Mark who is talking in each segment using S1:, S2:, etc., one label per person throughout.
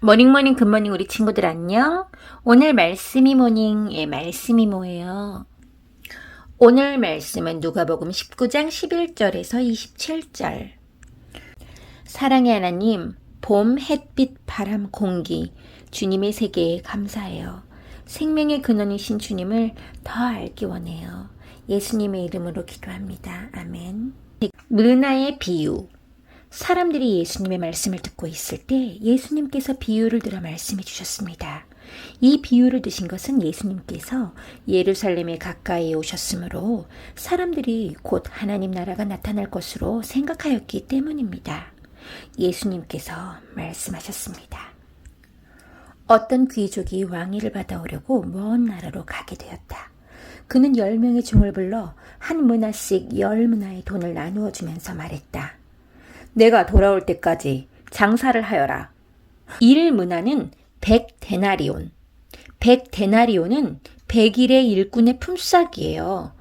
S1: 모닝모닝 굿모닝 우리 친구들 안녕. 오늘 말씀이 모닝의 말씀이 뭐예요? 오늘 말씀은 누가복음 19장 11절에서 27절. 사랑의 하나님, 봄, 햇빛, 바람, 공기, 주님의 세계에 감사해요. 생명의 근원이신 주님을 더 알기 원해요. 예수님의 이름으로 기도합니다. 아멘. 문화의 비유. 사람들이 예수님의 말씀을 듣고 있을 때 예수님께서 비유를 들어 말씀해 주셨습니다. 이 비유를 드신 것은 예수님께서 예루살렘에 가까이 오셨으므로 사람들이 곧 하나님 나라가 나타날 것으로 생각하였기 때문입니다. 예수님께서 말씀하셨습니다. 어떤 귀족이 왕위를 받아오려고 먼 나라로 가게 되었다. 그는 10명의 종을 불러 한 문화씩 10문화의 돈을 나누어 주면서 말했다. 내가 돌아올 때까지 장사를 하여라. 1문화는 100데나리온. 100데나리온은 100일의 일꾼의 품삯이에요.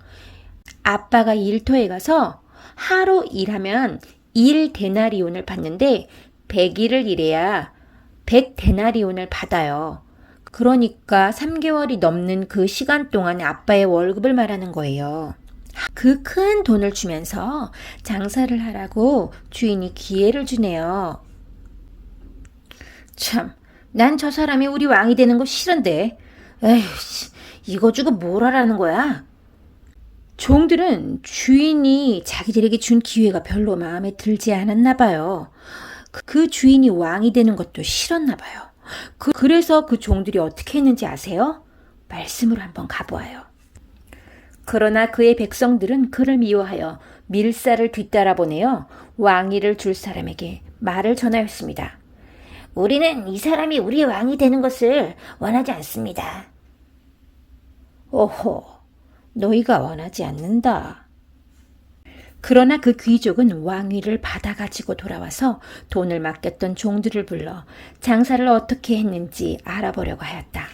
S1: 아빠가 일터에 가서 하루 일하면 1데나리온을 받는데 100일을 일해야 100데나리온을 받아요. 그러니까 3개월이 넘는 그 시간 동안 아빠의 월급을 말하는 거예요. 그 큰 돈을 주면서 장사를 하라고 주인이 기회를 주네요. 참, 난 저 사람이 우리 왕이 되는 거 싫은데. 에휴, 이거 주고 뭘 하라는 거야? 종들은 주인이 자기들에게 준 기회가 별로 마음에 들지 않았나 봐요. 그 주인이 왕이 되는 것도 싫었나 봐요. 그래서 그 종들이 어떻게 했는지 아세요? 말씀으로 한번 가보아요. 그러나 그의 백성들은 그를 미워하여 밀사를 뒤따라 보내어 왕위를 줄 사람에게 말을 전하였습니다. 우리는 이 사람이 우리의 왕이 되는 것을 원하지 않습니다. 오호, 너희가 원하지 않는다. 그러나 그 귀족은 왕위를 받아가지고 돌아와서 돈을 맡겼던 종들을 불러 장사를 어떻게 했는지 알아보려고 하였다.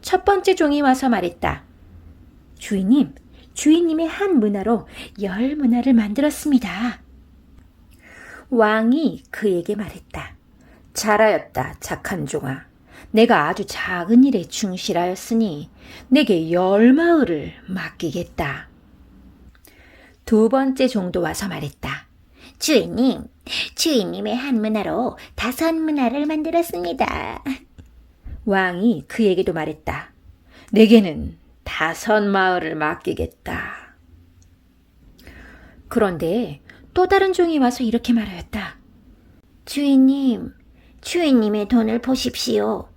S1: 첫 번째 종이 와서 말했다. 주인님, 주인님의 한 문화로 10문화를 만들었습니다. 왕이 그에게 말했다. 잘하였다, 착한 종아. 내가 아주 작은 일에 충실하였으니 내게 10마을을 맡기겠다. 두 번째 종도 와서 말했다. 주인님, 주인님의 한 문화로 5문화를 만들었습니다. 왕이 그에게도 말했다. 내게는 5마을을 맡기겠다. 그런데 또 다른 종이 와서 이렇게 말하였다. 주인님, 주인님의 돈을 보십시오.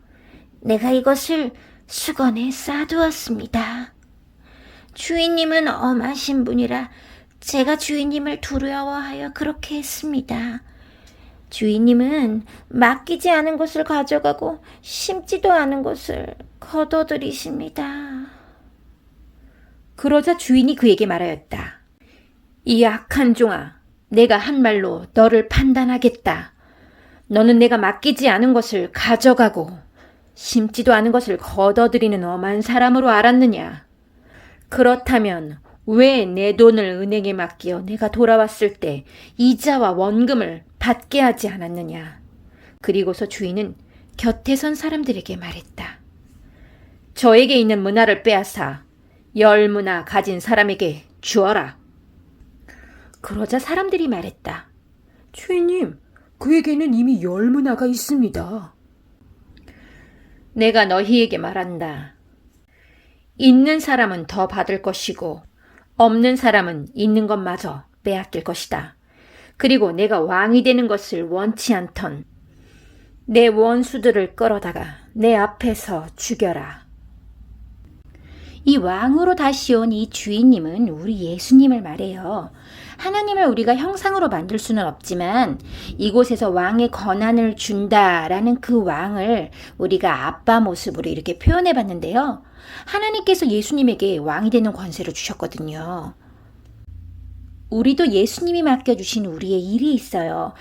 S1: 내가 이것을 수건에 싸두었습니다. 주인님은 엄하신 분이라 제가 주인님을 두려워하여 그렇게 했습니다. 주인님은 맡기지 않은 것을 가져가고 심지도 않은 것을 거둬들이십니다. 그러자 주인이 그에게 말하였다. 이 악한 종아, 내가 한 말로 너를 판단하겠다. 너는 내가 맡기지 않은 것을 가져가고 심지도 않은 것을 거둬들이는 엄한 사람으로 알았느냐? 그렇다면 왜 내 돈을 은행에 맡겨 내가 돌아왔을 때 이자와 원금을 받게 하지 않았느냐? 그리고서 주인은 곁에 선 사람들에게 말했다. 저에게 있는 문화를 빼앗아 10문화 가진 사람에게 주어라. 그러자 사람들이 말했다. 주인님, 그에게는 이미 10문화가 있습니다. 내가 너희에게 말한다. 있는 사람은 더 받을 것이고 없는 사람은 있는 것마저 빼앗길 것이다. 그리고 내가 왕이 되는 것을 원치 않던 내 원수들을 끌어다가 내 앞에서 죽여라. 이 왕으로 다시 온 이 주인님은 우리 예수님을 말해요. 하나님을 우리가 형상으로 만들 수는 없지만 이곳에서 왕의 권한을 준다라는 그 왕을 우리가 아빠 모습으로 이렇게 표현해 봤는데요. 하나님께서 예수님에게 왕이 되는 권세를 주셨거든요. 우리도 예수님이 맡겨주신 우리의 일이 있어요.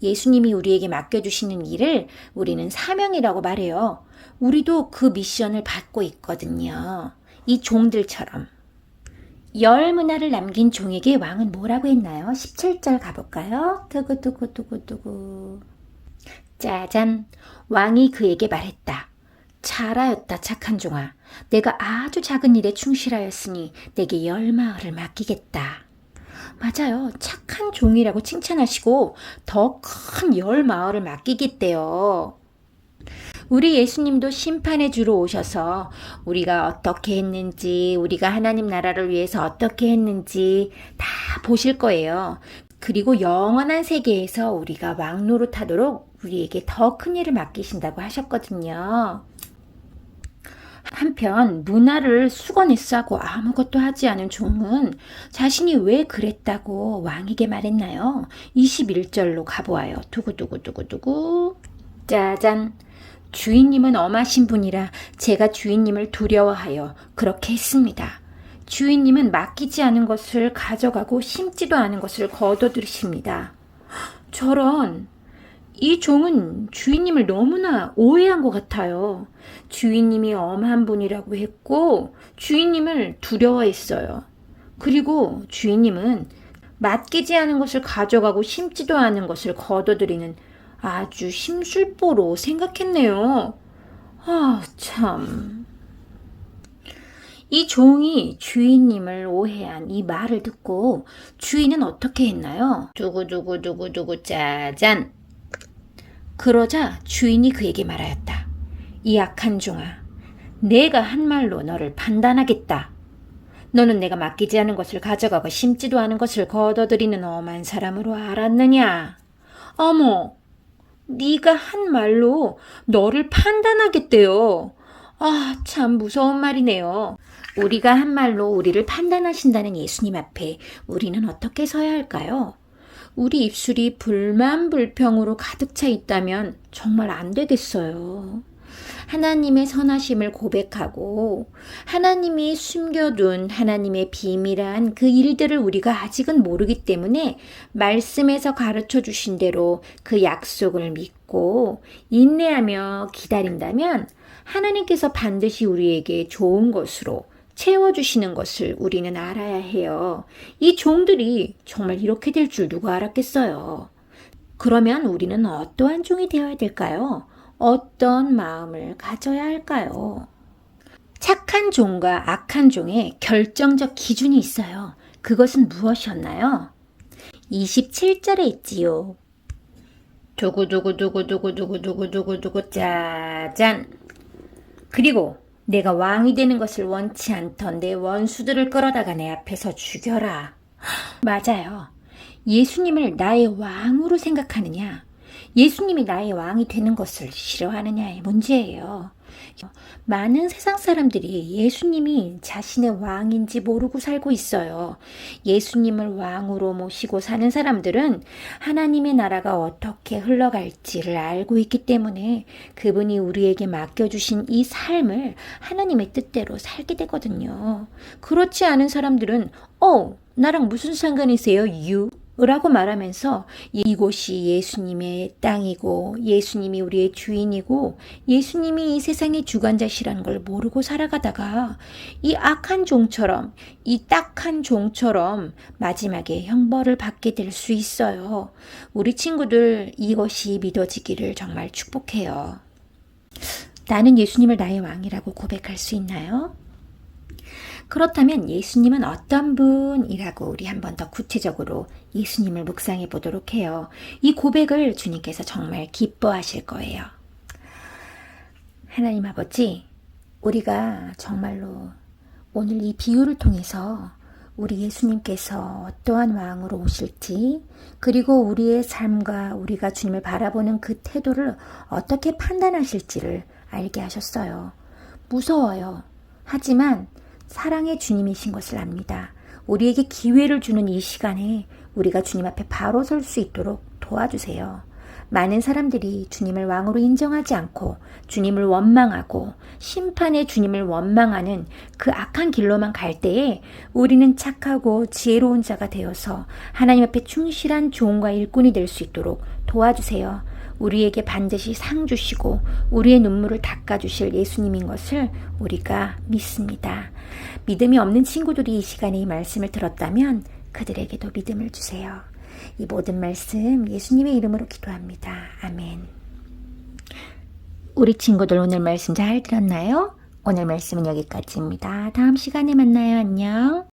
S1: 예수님이 우리에게 맡겨주시는 일을 우리는 사명이라고 말해요. 우리도 그 미션을 받고 있거든요. 이 종들처럼. 10문화를 남긴 종에게 왕은 뭐라고 했나요? 17절 가볼까요? 두구두구두구두구. 짜잔! 왕이 그에게 말했다. 잘하였다, 착한 종아. 내가 아주 작은 일에 충실하였으니 내게 10마을을 맡기겠다. 맞아요. 착한 종이라고 칭찬하시고 더 큰 10마을을 맡기겠대요. 우리 예수님도 심판의 주로 오셔서 우리가 어떻게 했는지, 우리가 하나님 나라를 위해서 어떻게 했는지 다 보실 거예요. 그리고 영원한 세계에서 우리가 왕노릇하도록 우리에게 더 큰 일을 맡기신다고 하셨거든요. 한편 문화를 수건에 싸고 아무것도 하지 않은 종은 자신이 왜 그랬다고 왕에게 말했나요? 21절로 가보아요. 두구두구두구두구. 짜잔. 주인님은 엄하신 분이라 제가 주인님을 두려워하여 그렇게 했습니다. 주인님은 맡기지 않은 것을 가져가고 심지도 않은 것을 거둬들이십니다. 저런, 이 종은 주인님을 너무나 오해한 것 같아요. 주인님이 엄한 분이라고 했고 주인님을 두려워했어요. 그리고 주인님은 맡기지 않은 것을 가져가고 심지도 않은 것을 거둬들이는 아주 심술보로 생각했네요. 아, 참. 이 종이 주인님을 오해한 이 말을 듣고 주인은 어떻게 했나요? 두구두구두구두구 짜잔. 그러자 주인이 그에게 말하였다. 이 악한 종아, 내가 한 말로 너를 판단하겠다. 너는 내가 맡기지 않은 것을 가져가고 심지도 않은 것을 거둬들이는 엄한 사람으로 알았느냐? 어머, 네가 한 말로 너를 판단하겠대요. 아, 참 무서운 말이네요. 우리가 한 말로 우리를 판단하신다는 예수님 앞에 우리는 어떻게 서야 할까요? 우리 입술이 불만 불평으로 가득 차 있다면 정말 안 되겠어요. 하나님의 선하심을 고백하고 하나님이 숨겨둔 하나님의 비밀한 그 일들을 우리가 아직은 모르기 때문에 말씀에서 가르쳐 주신 대로 그 약속을 믿고 인내하며 기다린다면 하나님께서 반드시 우리에게 좋은 것으로 채워주시는 것을 우리는 알아야 해요. 이 종들이 정말 이렇게 될 줄 누가 알았겠어요. 그러면 우리는 어떠한 종이 되어야 될까요? 어떤 마음을 가져야 할까요? 착한 종과 악한 종의 결정적 기준이 있어요. 그것은 무엇이었나요? 27절에 있지요. 두구두구두구두구두구두구두구두구 짜잔. 그리고 내가 왕이 되는 것을 원치 않던 내 원수들을 끌어다가 내 앞에서 죽여라. 맞아요. 예수님을 나의 왕으로 생각하느냐, 예수님이 나의 왕이 되는 것을 싫어하느냐의 문제예요. 많은 세상 사람들이 예수님이 자신의 왕인지 모르고 살고 있어요. 예수님을 왕으로 모시고 사는 사람들은 하나님의 나라가 어떻게 흘러갈지를 알고 있기 때문에 그분이 우리에게 맡겨주신 이 삶을 하나님의 뜻대로 살게 되거든요. 그렇지 않은 사람들은 나랑 무슨 상관이세요? 라고 말하면서 이곳이 예수님의 땅이고 예수님이 우리의 주인이고 예수님이 이 세상의 주관자시라는 걸 모르고 살아가다가 이 악한 종처럼, 이 딱한 종처럼 마지막에 형벌을 받게 될 수 있어요. 우리 친구들 이것이 믿어지기를 정말 축복해요. 나는 예수님을 나의 왕이라고 고백할 수 있나요? 그렇다면 예수님은 어떤 분이라고 우리 한 번 더 구체적으로 예수님을 묵상해 보도록 해요. 이 고백을 주님께서 정말 기뻐하실 거예요. 하나님 아버지, 우리가 정말로 오늘 이 비유를 통해서 우리 예수님께서 어떠한 왕으로 오실지, 그리고 우리의 삶과 우리가 주님을 바라보는 그 태도를 어떻게 판단하실지를 알게 하셨어요. 무서워요. 하지만 사랑의 주님이신 것을 압니다. 우리에게 기회를 주는 이 시간에 우리가 주님 앞에 바로 설 수 있도록 도와주세요. 많은 사람들이 주님을 왕으로 인정하지 않고 주님을 원망하고 심판의 주님을 원망하는 그 악한 길로만 갈 때에 우리는 착하고 지혜로운 자가 되어서 하나님 앞에 충실한 종과 일꾼이 될 수 있도록 도와주세요. 우리에게 반드시 상 주시고 우리의 눈물을 닦아주실 예수님인 것을 우리가 믿습니다. 믿음이 없는 친구들이 이 시간에 이 말씀을 들었다면 그들에게도 믿음을 주세요. 이 모든 말씀 예수님의 이름으로 기도합니다. 아멘. 우리 친구들 오늘 말씀 잘 들었나요? 오늘 말씀은 여기까지입니다. 다음 시간에 만나요. 안녕.